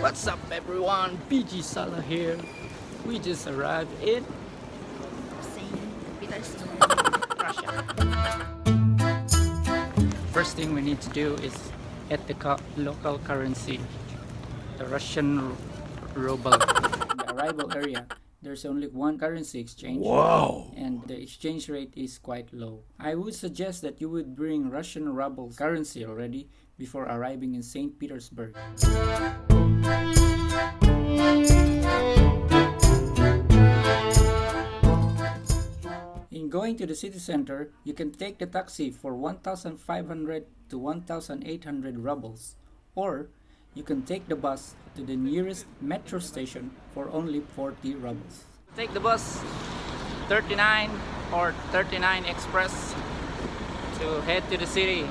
What's up everyone, PG Sala here. We just arrived in Saint Petersburg, Russia. First thing we need to do is at the local currency, the Russian ruble. In the arrival area, there's only one currency exchange. Wow! And the exchange rate is quite low. I would suggest that you would bring Russian rubles currency already before arriving in Saint Petersburg. In going to the city center, you can take the taxi for 1,500 to 1,800 rubles, or you can take the bus to the nearest metro station for only 40 rubles. Take the bus 39 or 39 Express to head to the city.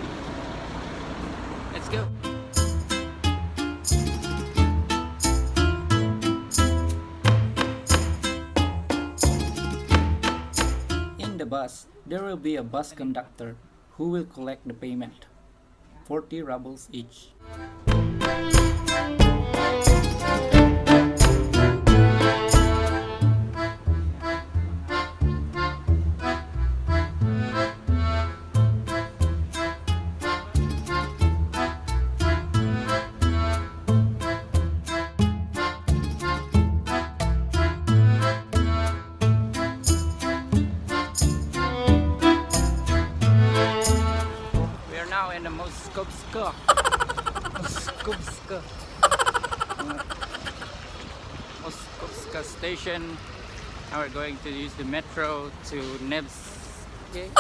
Let's go. In the bus, there will be a bus conductor who will collect the payment, 40 rubles each. Now in the Moskovska station. Now we're going to use the metro to Nevsky.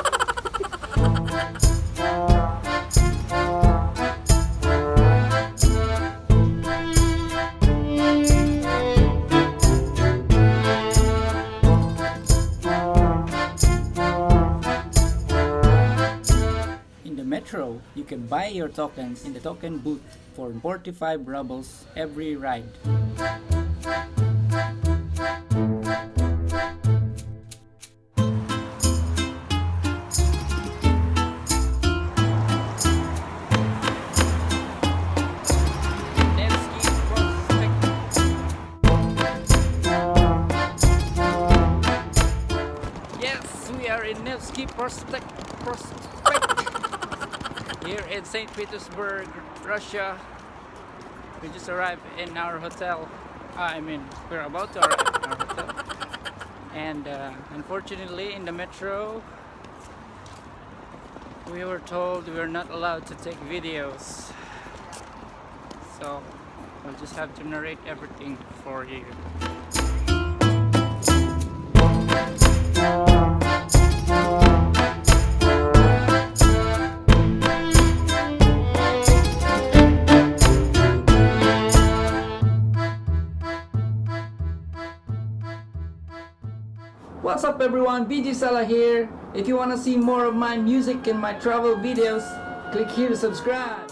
Metro, you can buy your tokens in the token booth for 45 rubles every ride. Nevsky Prospect. Yes, we are in Nevsky Prospect. Here in Saint Petersburg, Russia. We just arrived in our hotel. We're about to arrive in our hotel. And unfortunately, in the metro, we were told we're not allowed to take videos. So, we'll just have to narrate everything for you. What's up everyone, BG Sala here. If you want to see more of my music and my travel videos, click here to subscribe.